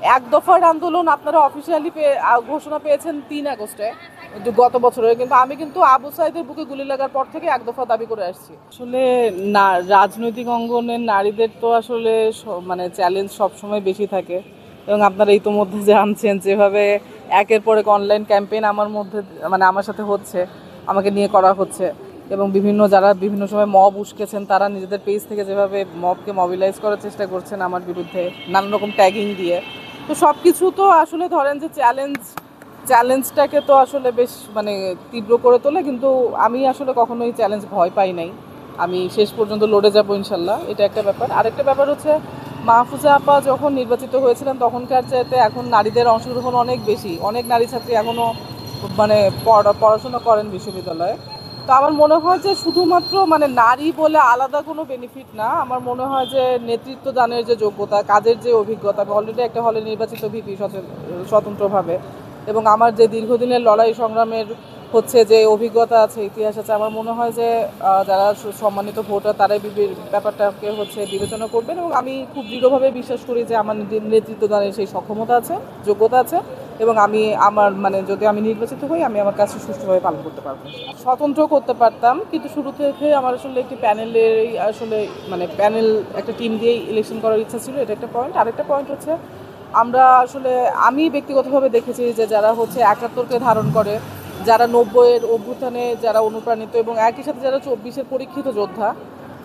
এক দফার আন্দোলন আপনারা অফিসিয়ালি ঘোষণা পেয়েছেন ৩ আগস্টে গত বছরে, কিন্তু আমি কিন্তু আবু সাইদের বুকে গুলি লাগার পর থেকে এক দফা দাবি করে আসছি। আসলে না, রাজনৈতিক অঙ্গনের নারীদের তো আসলে মানে চ্যালেঞ্জ সবসময় বেশি থাকে, এবং আপনারা ইতোমধ্যে জানছেন যেভাবে একের পর এক অনলাইন ক্যাম্পেইন আমার মধ্যে মানে আমার সাথে হচ্ছে, আমাকে নিয়ে করা হচ্ছে, এবং যারা বিভিন্ন সময় মব উস্কেছেন তারা নিজেদের পেজ থেকে যেভাবে মবকে মবিলাইজ করার চেষ্টা করছেন আমার বিরুদ্ধে নানান রকম ট্যাগিং দিয়ে। তো সব কিছু তো আসলে ধরেন যে চ্যালেঞ্জটাকে তো আসলে বেশ মানে তীব্র করে তোলে, কিন্তু আমি আসলে কখনোই চ্যালেঞ্জ ভয় পাই নাই। আমি শেষ পর্যন্ত লড়ে যাবো ইনশাল্লাহ, এটা একটা ব্যাপার। আরেকটা ব্যাপার হচ্ছে, মাহফুজা আপা যখন নির্বাচিত হয়েছিলেন তখনকার চাইতে এখন নারীদের অংশগ্রহণ অনেক বেশি, অনেক নারী ছাত্রী এখনও মানে পড়াশোনা করেন বিশ্ববিদ্যালয়ে। তো আমার মনে হয় যে শুধুমাত্র মানে নারী বলে আলাদা কোনো বেনিফিট না, আমার মনে হয় যে নেতৃত্ব দানের যে যোগ্যতা, কাজের যে অভিজ্ঞতা, আমি অলরেডি একটা হলে নির্বাচিত ভিপি স্বতন্ত্রভাবে, এবং আমার যে দীর্ঘদিনের লড়াই সংগ্রামের হচ্ছে যে অভিজ্ঞতা আছে, ইতিহাস আছে, আমার মনে হয় যে যারা সম্মানিত ভোটার তারাই ব্যাপারটাকে হচ্ছে বিবেচনা করবেন, এবং আমি খুব দৃঢ়ভাবে বিশ্বাস করি যে আমার নেতৃত্ব দানের সেই সক্ষমতা আছে, যোগ্যতা আছে, এবং আমি আমার মানে যদি আমি নির্বাচিত হই আমি আমার কাজটা সুষ্ঠুভাবে পালন করতে পারবো। স্বতন্ত্র করতে পারতাম, কিন্তু শুরু থেকে আমার আসলে একটি প্যানেলের আসলে মানে প্যানেল একটা টিম দিয়েই ইলেকশন করার ইচ্ছা ছিল, এটা একটা পয়েন্ট। আরেকটা পয়েন্ট হচ্ছে, আমরা আসলে আমি ব্যক্তিগতভাবে দেখেছি যে যারা হচ্ছে ৭১কে ধারণ করে, যারা ৯০-এর অভ্যুত্থানে যারা অনুপ্রাণিত, এবং একই সাথে যারা ২৪-এর পরীক্ষিত যোদ্ধা,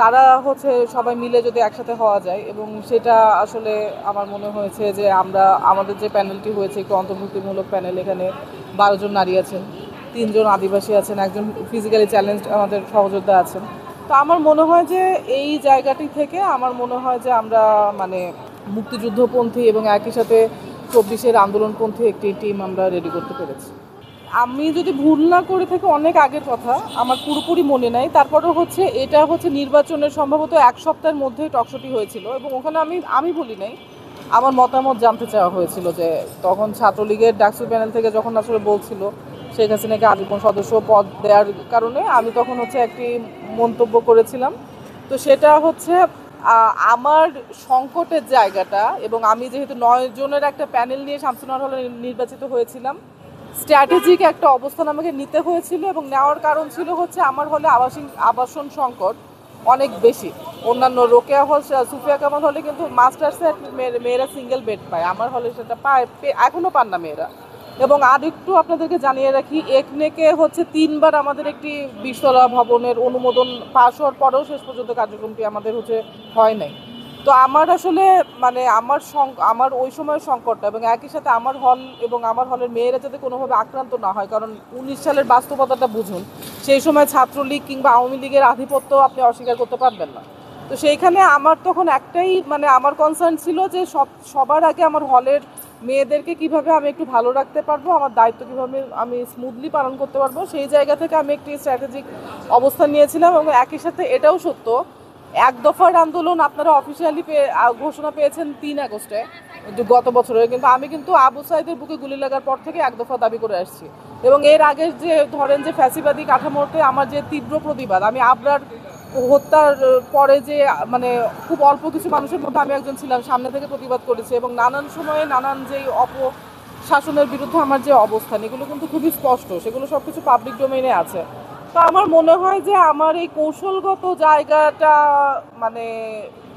তারা হচ্ছে সবাই মিলে যদি একসাথে হওয়া যায়, এবং সেটা আসলে আমার মনে হয়েছে যে আমাদের যে প্যানেলটি হয়েছে একটু অন্তর্ভুক্তিমূলক প্যানেল, এখানে ১২ জন নারী আছেন, ৩ জন আদিবাসী আছেন, একজন ফিজিক্যালি চ্যালেঞ্জড আমাদের সহযোদ্ধা আছেন। তো আমার মনে হয় যে এই জায়গাটি থেকে আমার মনে হয় যে আমরা মানে মুক্তিযুদ্ধপন্থী এবং একই সাথে ২৪-এর আন্দোলনপন্থী একটি টিম আমরা রেডি করতে পেরেছি। আমি যদি ভুল না করে থাকি অনেক আগের কথা, আমার পুরোপুরি মনে নাই, তারপরেও হচ্ছে এটা হচ্ছে নির্বাচনের সম্ভবত ১ সপ্তাহের মধ্যেই টকশোটি হয়েছিল, এবং ওখানে আমি বলি নাই, আমার মতামত জানতে চাওয়া হয়েছিল যে তখন ছাত্রলীগের ডাকসু প্যানেল থেকে যখন আসলে বলছিল শেখ হাসিনাকে আজীবন সদস্য পদ দেওয়ার কারণে, আমি তখন হচ্ছে একটি মন্তব্য করেছিলাম। তো সেটা হচ্ছে আমার সংকটের জায়গাটা, এবং আমি যেহেতু ৯ জনের একটা প্যানেল নিয়ে শামসুনার হলে নির্বাচিত হয়েছিলাম, স্ট্র্যাটেজিক একটা অবস্থান আমাকে নিতে হয়েছিল, এবং নেওয়ার কারণ ছিল হচ্ছে আমার হলে আবাসন সংকট অনেক বেশি। অন্যান্য রোকেয়া হল, সুফিয়া কামাল হলে কিন্তু মাস্টার্সে মেয়েরা সিঙ্গেল বেড পায়, আমার হলে সেটা এখনও পান না মেয়েরা। এবং আরেকটু আপনাদেরকে জানিয়ে রাখি, একনেকে হচ্ছে ৩বার আমাদের একটি ২০তলা ভবনের অনুমোদন পাশ হওয়ার পরেও শেষ পর্যন্ত কার্যক্রমটি আমাদের হচ্ছে হয় নাই। তো আমার আসলে মানে আমার ওই সময়ের সংকটটা, এবং একই সাথে আমার হল এবং আমার হলের মেয়েরা যাতে কোনোভাবে আক্রান্ত না হয়, কারণ ১৯ সালের বাস্তবতাটা বুঝুন, সেই সময় ছাত্রলীগ কিংবা আওয়ামী লীগের আধিপত্য আপনি অস্বীকার করতে পারবেন না। তো সেইখানে আমার তখন একটাই মানে আমার কনসার্ন ছিল যে সবার আগে আমার হলের মেয়েদেরকে কিভাবে আমি একটু ভালো রাখতে পারবো, আমার দায়িত্ব কীভাবে আমি স্মুথলি পালন করতে পারবো, সেই জায়গা থেকে আমি একটি স্ট্র্যাটেজিক অবস্থান নিয়েছিলাম। এবং একই সাথে এটাও সত্য, এক দফার আন্দোলন আপনারা অফিসিয়ালি ঘোষণা পেয়েছেন ৩ আগস্টে গত বছরে, কিন্তু আমি কিন্তু আবু সাইদের বুকে গুলি লাগার পর থেকে এক দফা দাবি করে আসছি। এবং এর আগের যে ধরেন যে ফ্যাসিবাদী কাঠামোতে আমার যে তীব্র প্রতিবাদ, আমি আবরার হত্যার পরে যে মানে খুব অল্প কিছু মানুষের মধ্যে আমি একজন ছিলাম, সামনে থেকে প্রতিবাদ করেছি, এবং নানান সময়ে নানান যেই অপশাসনের বিরুদ্ধে আমার যে অবস্থান, এগুলো কিন্তু খুবই স্পষ্ট, সেগুলো সব কিছু পাবলিক ডোমেইনে আছে। তো আমার মনে হয় যে আমার এই কৌশলগত জায়গাটা মানে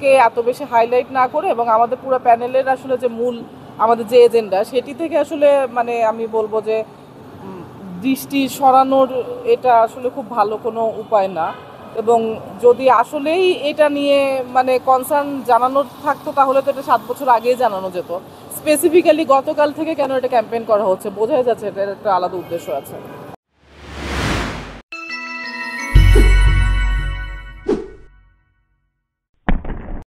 কে এত বেশি হাইলাইট না করে, এবং আমাদের পুরো প্যানেলের আসলে যে মূল আমাদের যে এজেন্ডা, সেটি থেকে আসলে মানে আমি বলবো যে দৃষ্টি সরানোর এটা আসলে খুব ভালো কোনো উপায় না। এবং যদি আসলেই এটা নিয়ে মানে কনসার্ন জানানোর থাকতো, তাহলে তো এটা ৭ বছর আগেই জানানো যেত। স্পেসিফিক্যালি গতকাল থেকে কেন এটা ক্যাম্পেইন করা হচ্ছে, বোঝাই যাচ্ছে এটার একটা আলাদা উদ্দেশ্য আছে।